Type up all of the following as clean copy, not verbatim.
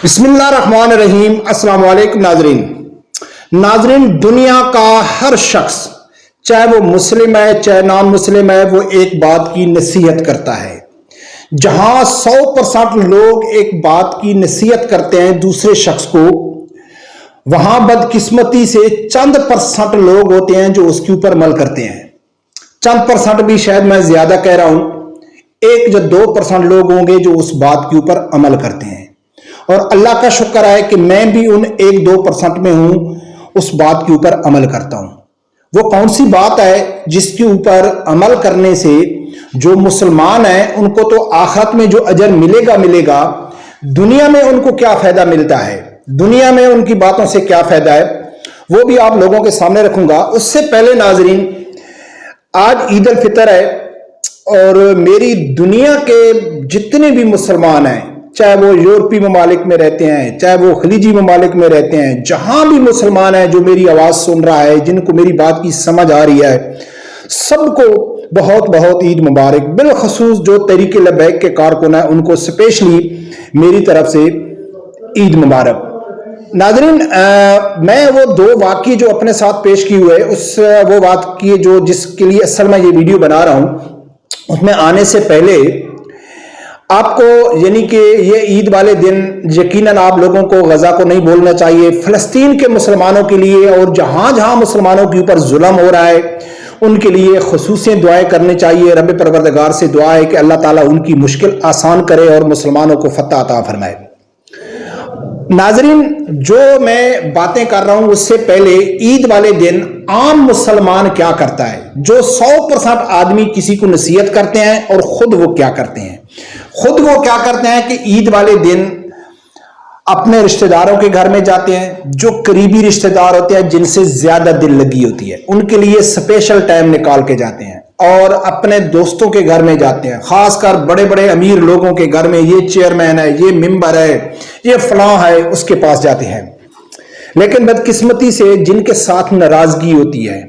بسم اللہ الرحمن الرحیم۔ السلام علیکم ناظرین، دنیا کا ہر شخص چاہے وہ مسلم ہے چاہے نان مسلم ہے، وہ ایک بات کی نصیحت کرتا ہے۔ جہاں 100% لوگ ایک بات کی نصیحت کرتے ہیں دوسرے شخص کو، وہاں بدقسمتی سے چند % لوگ ہوتے ہیں جو اس کے اوپر عمل کرتے ہیں۔ چند % بھی شاید میں زیادہ کہہ رہا ہوں، 1 یا 2% لوگ ہوں گے جو اس بات کے اوپر عمل کرتے ہیں، اور اللہ کا شکر ہے کہ میں بھی ان 1-2% میں ہوں، اس بات کے اوپر عمل کرتا ہوں۔ وہ کون سی بات ہے جس کے اوپر عمل کرنے سے جو مسلمان ہیں ان کو تو آخرت میں جو اجر ملے گا، دنیا میں ان کو کیا فائدہ ملتا ہے، دنیا میں ان کی باتوں سے کیا فائدہ ہے، وہ بھی آپ لوگوں کے سامنے رکھوں گا۔ اس سے پہلے ناظرین، آج عید الفطر ہے، اور میری دنیا کے جتنے بھی مسلمان ہیں، چاہے وہ یورپی ممالک میں رہتے ہیں چاہے وہ خلیجی ممالک میں رہتے ہیں، جہاں بھی مسلمان ہیں جو میری آواز سن رہا ہے، جن کو میری بات کی سمجھ آ رہی ہے، سب کو بہت بہت عید مبارک۔ بالخصوص جو تحریک لبیک کے کارکن ہیں ان کو اسپیشلی میری طرف سے عید مبارک۔ ناظرین، میں وہ 2 واقعے جو اپنے ساتھ پیش کیے ہوئے، وہ بات کی جو جس کے لیے اصل میں یہ ویڈیو بنا رہا ہوں، اس میں آنے سے پہلے آپ کو یعنی کہ یہ عید والے دن یقیناً آپ لوگوں کو غزہ کو نہیں بولنا چاہیے، فلسطین کے مسلمانوں کے لیے، اور جہاں جہاں مسلمانوں کے اوپر ظلم ہو رہا ہے ان کے لیے خصوصی دعائیں کرنی چاہیے۔ رب پروردگار سے دعا ہے کہ اللہ تعالیٰ ان کی مشکل آسان کرے اور مسلمانوں کو فتح عطا فرمائے۔ ناظرین، جو میں باتیں کر رہا ہوں اس سے پہلے عید والے دن عام مسلمان کیا کرتا ہے، جو 100% آدمی کسی کو نصیحت کرتے ہیں، اور خود وہ کیا کرتے ہیں۔ خود وہ کیا کرتے ہیں کہ عید والے دن اپنے رشتہ داروں کے گھر میں جاتے ہیں، جو قریبی رشتہ دار ہوتے ہیں جن سے زیادہ دل لگی ہوتی ہے، ان کے لیے اسپیشل ٹائم نکال کے جاتے ہیں، اور اپنے دوستوں کے گھر میں جاتے ہیں، خاص کر بڑے بڑے امیر لوگوں کے گھر میں، یہ چیئرمین ہے، یہ ممبر ہے، یہ فلاں ہے، اس کے پاس جاتے ہیں۔ لیکن بدقسمتی سے جن کے ساتھ ناراضگی ہوتی ہے،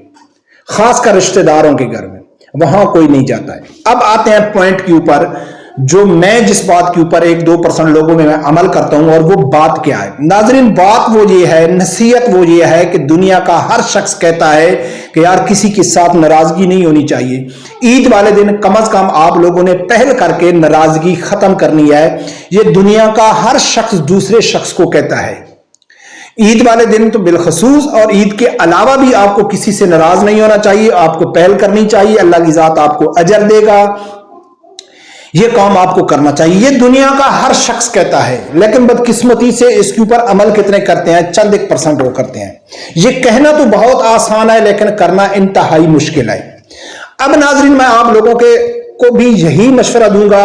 خاص کر رشتہ داروں کے گھر میں، وہاں کوئی نہیں جاتا ہے۔ اب آتے ہیں پوائنٹ کے اوپر، جو میں جس بات کے اوپر 1-2% لوگوں میں عمل کرتا ہوں، اور وہ بات کیا ہے۔ ناظرین، بات وہ یہ ہے، نصیحت وہ یہ ہے کہ دنیا کا ہر شخص کہتا ہے کہ یار کسی کے ساتھ ناراضگی نہیں ہونی چاہیے۔ عید والے دن کم از کم آپ لوگوں نے پہل کر کے ناراضگی ختم کرنی ہے، یہ دنیا کا ہر شخص دوسرے شخص کو کہتا ہے۔ عید والے دن تو بالخصوص، اور عید کے علاوہ بھی آپ کو کسی سے ناراض نہیں ہونا چاہیے، آپ کو پہل کرنی چاہیے، اللہ کی ذات آپ کو اجر دے گا، یہ کام آپ کو کرنا چاہیے، یہ دنیا کا ہر شخص کہتا ہے۔ لیکن بدقسمتی سے اس کے اوپر عمل کتنے کرتے ہیں؟ چند 1% وہ کرتے ہیں۔ یہ کہنا تو بہت آسان ہے لیکن کرنا انتہائی مشکل ہے۔ اب ناظرین، میں آپ لوگوں کو بھی یہی مشورہ دوں گا،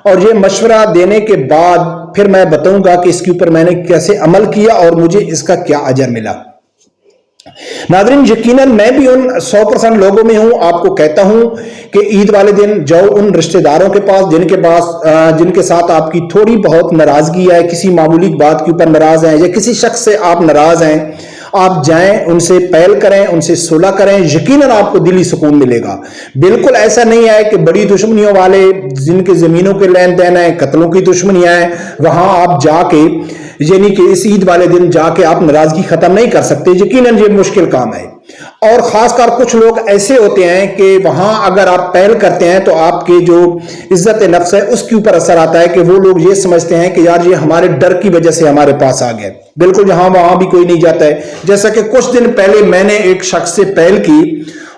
اور یہ مشورہ دینے کے بعد پھر میں بتاؤں گا کہ اس کے اوپر میں نے کیسے عمل کیا اور مجھے اس کا کیا اجر ملا۔ ناظرین، یقیناً میں بھی ان 100% لوگوں میں ہوں، آپ کو کہتا ہوں کہ عید والے دن جاؤ ان رشتہ داروں کے پاس جن کے ساتھ آپ کی تھوڑی بہت ناراضگی ہے، کسی معمولی بات کے اوپر ناراض ہیں، یا کسی شخص سے آپ ناراض ہیں، آپ جائیں، ان سے پہل کریں، ان سے صلح کریں، یقیناً آپ کو دلی سکون ملے گا۔ بالکل ایسا نہیں ہے کہ بڑی دشمنیوں والے جن کے زمینوں کے لین دین ہیں، قتلوں کی دشمنیاں ہیں، وہاں آپ جا کے یعنی کہ اس عید والے دن جا کے آپ ناراضگی ختم نہیں کر سکتے، یقیناً یہ مشکل کام ہے۔ اور خاص کر کچھ لوگ ایسے ہوتے ہیں کہ وہاں اگر آپ پہل کرتے ہیں تو آپ کے جو عزت نفس ہے اس کے اوپر اثر آتا ہے، کہ وہ لوگ یہ سمجھتے ہیں کہ یار یہ ہمارے ڈر کی وجہ سے ہمارے پاس آ گئے۔ بالکل یہاں وہاں بھی کوئی نہیں جاتا ہے۔ جیسا کہ کچھ دن پہلے میں نے ایک شخص سے پہل کی،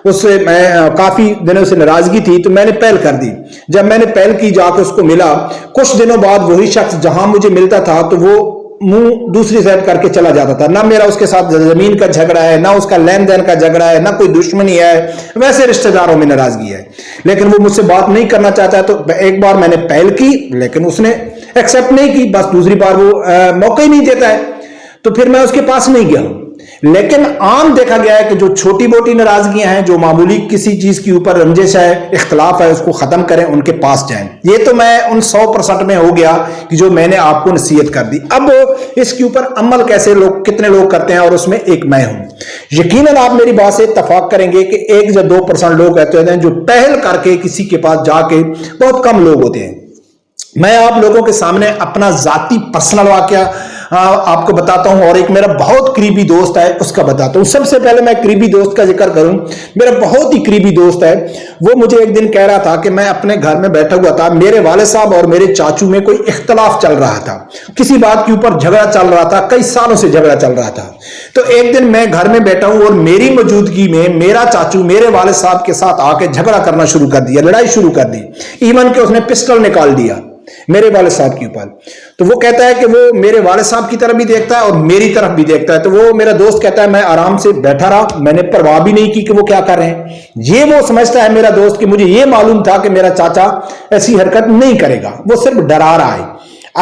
اس سے میں کافی دنوں سے ناراضگی تھی تو میں نے پہل کر دی۔ جب میں نے پہل کی، جا کے اس کو ملا، کچھ دنوں بعد وہی شخص جہاں مجھے ملتا تھا تو وہ منہ دوسری سائڈ کر کے چلا جاتا تھا۔ نہ میرا اس کے ساتھ زمین کا جھگڑا ہے، نہ اس کا لین دین کا جھگڑا ہے، نہ کوئی دشمنی ہے، ویسے رشتہ داروں میں ناراضگی ہے، لیکن وہ مجھ سے بات نہیں کرنا چاہتا ہے۔ تو ایک بار میں نے پہل کی لیکن اس نے ایکسپٹ نہیں کی، بس دوسری بار وہ موقع ہی نہیں دیتا ہے، تو پھر میں اس کے پاس نہیں گیا ہوں۔ لیکن عام دیکھا گیا ہے کہ جو چھوٹی موٹی ناراضگیاں ہیں، جو معمولی کسی چیز کے اوپر رنجش ہے، اختلاف ہے، اس کو ختم کریں، ان کے پاس جائیں۔ یہ تو میں ان 100% میں ہو گیا کہ جو میں نے آپ کو نصیحت کر دی۔ اب اس کے اوپر عمل کیسے کتنے لوگ کرتے ہیں، اور اس میں ایک میں ہوں۔ یقیناً آپ میری بات سے اتفاق کریں گے کہ 1 یا 2% لوگ ایسے ہوتے ہیں جو پہل کر کے کسی کے پاس جا کے، بہت کم لوگ ہوتے ہیں۔ میں آپ لوگوں کے سامنے اپنا ذاتی پرسنل واقعہ آپ کو بتاتا ہوں، اور ایک میرا بہت قریبی دوست ہے اس کا بتاتا ہوں۔ سب سے پہلے میں قریبی دوست کا ذکر کروں، میرا بہت ہی قریبی دوست ہے، وہ مجھے ایک دن کہہ رہا تھا کہ میں اپنے گھر میں بیٹھا ہوا تھا، میرے والد صاحب اور میرے چاچو میں کوئی اختلاف چل رہا تھا، کسی بات کے اوپر جھگڑا چل رہا تھا، کئی سالوں سے جھگڑا چل رہا تھا۔ تو ایک دن میں گھر میں بیٹھا ہوں اور میری موجودگی میں میرا چاچو میرے والد صاحب کے ساتھ آ کے جھگڑا کرنا شروع کر دیا، لڑائی شروع کر دی، ایون کہ اس نے پسٹل نکال دیا میرے والد صاحب کے اوپر۔ تو وہ کہتا ہے کہ وہ میرے والد صاحب کی طرف بھی دیکھتا ہے اور میری طرف بھی دیکھتا ہے۔ تو وہ میرا دوست کہتا ہے میں آرام سے بیٹھا رہا، میں نے پرواہ بھی نہیں کی کہ وہ کیا کر رہے ہیں۔ یہ وہ سمجھتا ہے میرا دوست کہ مجھے یہ معلوم تھا کہ میرا چاچا ایسی حرکت نہیں کرے گا، وہ صرف ڈرا رہا ہے۔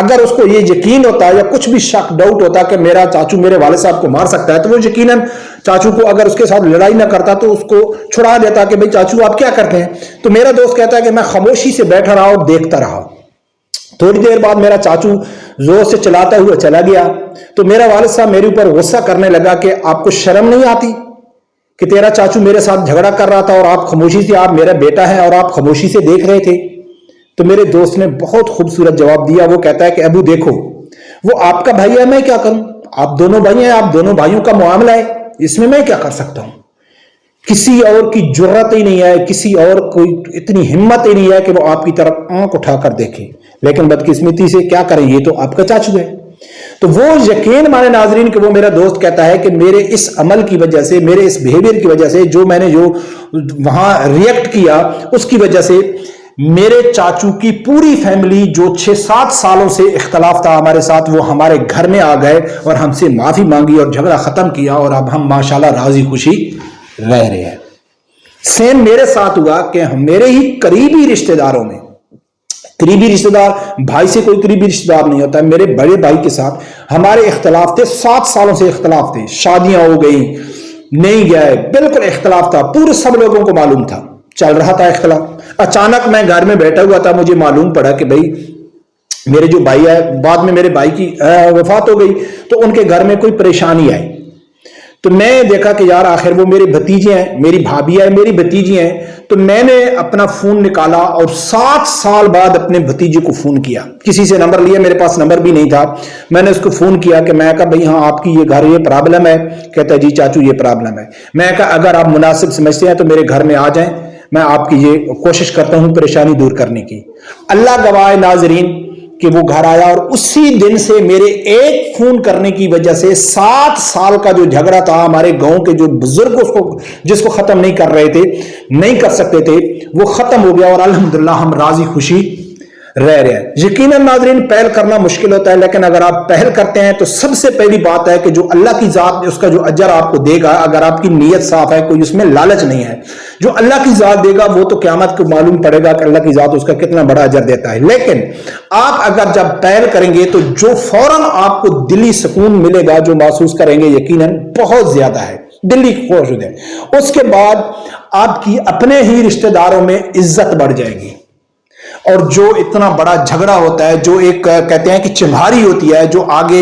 اگر اس کو یہ یقین ہوتا ہے یا کچھ بھی شک ڈاؤٹ ہوتا کہ میرا چاچو میرے والد صاحب کو مار سکتا ہے، تو وہ یقیناً چاچو کو اگر اس کے ساتھ لڑائی نہ کرتا تو اس کو چھڑا دیتا کہ بھئی چاچو آپ کیا کرتے ہیں۔ تو میرا دوست کہتا ہے کہ میں خاموشی سے بیٹھا رہا اور دیکھتا رہا۔ تھوڑی دیر بعد میرا چاچو زور سے چلاتا ہوا چلا گیا، تو میرا والد صاحب میرے اوپر غصہ کرنے لگا کہ آپ کو شرم نہیں آتی کہ تیرا چاچو میرے ساتھ جھگڑا کر رہا تھا اور آپ خاموشی سے، آپ میرا بیٹا ہے اور آپ خاموشی سے دیکھ رہے تھے۔ تو میرے دوست نے بہت خوبصورت جواب دیا، وہ کہتا ہے کہ ابو دیکھو، وہ آپ کا بھائی ہے، میں کیا کروں، آپ دونوں بھائی ہیں، آپ دونوں بھائیوں کا معاملہ ہے، اس میں کیا کر سکتا ہوں۔ کسی اور کی جرت ہی نہیں ہے، کسی اور کوئی اتنی ہمت ہی نہیں ہے کہ وہ آپ کی طرف آنکھ اٹھا کر دیکھے، لیکن بدقسمتی سے کیا کریں، یہ تو آپ کا چاچو ہے۔ تو وہ یقین مانے ناظرین کہ وہ میرا دوست کہتا ہے کہ میرے اس عمل کی وجہ سے، میرے اس بیہیویئر کی وجہ سے، جو میں نے جو وہاں ریئیکٹ کیا اس کی وجہ سے میرے چاچو کی پوری فیملی جو 6-7 سالوں سے اختلاف تھا ہمارے ساتھ، وہ ہمارے گھر میں آ گئے اور ہم سے معافی مانگی اور جھگڑا ختم کیا، اور اب ہم ماشاءاللہ راضی خوشی رہ رہے ہیں۔ سیم میرے ساتھ ہوا کہ میرے ہی قریبی رشتہ داروں میں، قریبی رشتہ دار بھائی سے کوئی قریبی رشتہ دار نہیں ہوتا ہے، میرے بڑے بھائی کے ساتھ ہمارے اختلاف تھے، 7 سالوں سے اختلاف تھے، شادیاں ہو گئی، نہیں گئے، بالکل اختلاف تھا، پورے سب لوگوں کو معلوم تھا، چل رہا تھا اختلاف۔ اچانک میں گھر میں بیٹھا ہوا تھا، مجھے معلوم پڑا کہ بھئی میرے جو بھائی ہے، بعد میں میرے بھائی کی وفات ہو گئی، تو ان کے گھر میں کوئی پریشانی آئی۔ تو میں دیکھا کہ یار آخر وہ میرے بھتیجے ہیں، میری بھابھی ہے، میری بھتیجی ہیں۔ تو میں نے اپنا فون نکالا اور 7 سال بعد اپنے بھتیجے کو فون کیا، کسی سے نمبر لیا، میرے پاس نمبر بھی نہیں تھا، میں نے اس کو فون کیا کہ میں کہا بھئی ہاں آپ کی یہ گھر یہ پرابلم ہے، کہتا ہے جی چاچو یہ پرابلم ہے۔ میں کہا اگر آپ مناسب سمجھتے ہیں تو میرے گھر میں آ جائیں، میں آپ کی یہ کوشش کرتا ہوں پریشانی دور کرنے کی۔ اللہ گواہ ناظرین کہ وہ گھر آیا، اور اسی دن سے میرے ایک فون کرنے کی وجہ سے 7 سال کا جو جھگڑا تھا، ہمارے گاؤں کے جو بزرگ جس کو ختم نہیں کر رہے تھے، نہیں کر سکتے تھے، وہ ختم ہو گیا، اور الحمدللہ ہم راضی خوشی رہ رہے ہیں۔ یقیناً ناظرین پہل کرنا مشکل ہوتا ہے، لیکن اگر آپ پہل کرتے ہیں تو سب سے پہلی بات ہے کہ جو اللہ کی ذات اس کا جو اجر آپ کو دے گا، اگر آپ کی نیت صاف ہے، کوئی اس میں لالچ نہیں ہے، جو اللہ کی ذات دے گا وہ تو قیامت کو معلوم پڑے گا کہ اللہ کی ذات اس کا کتنا بڑا اجر دیتا ہے۔ لیکن آپ اگر جب پہل کریں گے تو جو فوراً آپ کو دلی سکون ملے گا، جو محسوس کریں گے، یقیناً بہت زیادہ ہے، دلی خوش ہو جائے۔ اس کے بعد آپ کی اپنے ہی رشتہ داروں میں عزت بڑھ جائے گی، اور جو اتنا بڑا جھگڑا ہوتا ہے، جو ایک کہتے ہیں کہ چمہاری ہوتی ہے، جو آگے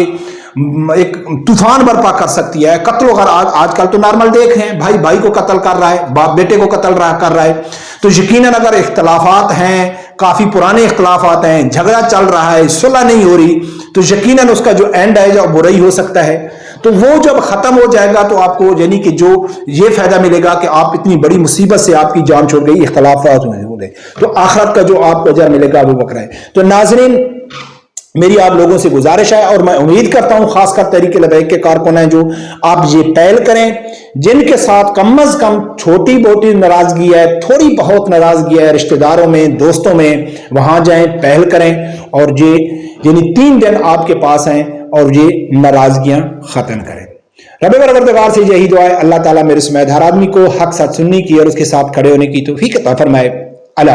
ایک طوفان برپا کر سکتی ہے، قتل و غارت آج کل تو نارمل دیکھ ہیں، بھائی بھائی کو قتل کر رہا ہے، باپ بیٹے کو قتل کر رہا ہے، تو یقیناً اگر اختلافات ہیں، کافی پرانے اختلافات ہیں، جھگڑا چل رہا ہے، صلح نہیں ہو رہی، تو یقیناً اس کا جو اینڈ ہے جو برائی ہو سکتا ہے۔ تو وہ جب ختم ہو جائے گا تو آپ کو یعنی کہ جو یہ فائدہ ملے گا کہ آپ اتنی بڑی مصیبت سے آپ کی جان چھوٹ گئی، اختلافات ہوئے، تو آخرت کا جو آپ کو اجر ملے گا وہ بکرا ہے۔ تو ناظرین میری آپ لوگوں سے گزارش ہے، اور میں امید کرتا ہوں خاص کر تحریک لبیک کے کارکن ہیں جو آپ یہ پہل کریں، جن کے ساتھ کم از کم چھوٹی موٹی ناراضگی ہے، تھوڑی بہت ناراضگی ہے رشتہ داروں میں، دوستوں میں، وہاں جائیں، پہل کریں، اور یہ یعنی 3 دن آپ کے پاس ہیں، اور یہ ناراضگیاں ختم کریں۔ رب پروردگار سے یہی دعا ہے، اللہ تعالیٰ میرے سمیت ہر آدمی کو حق ساتھ سننے کی اور اس کے ساتھ کھڑے ہونے کی توفیق عطا فرمائے۔ اللہ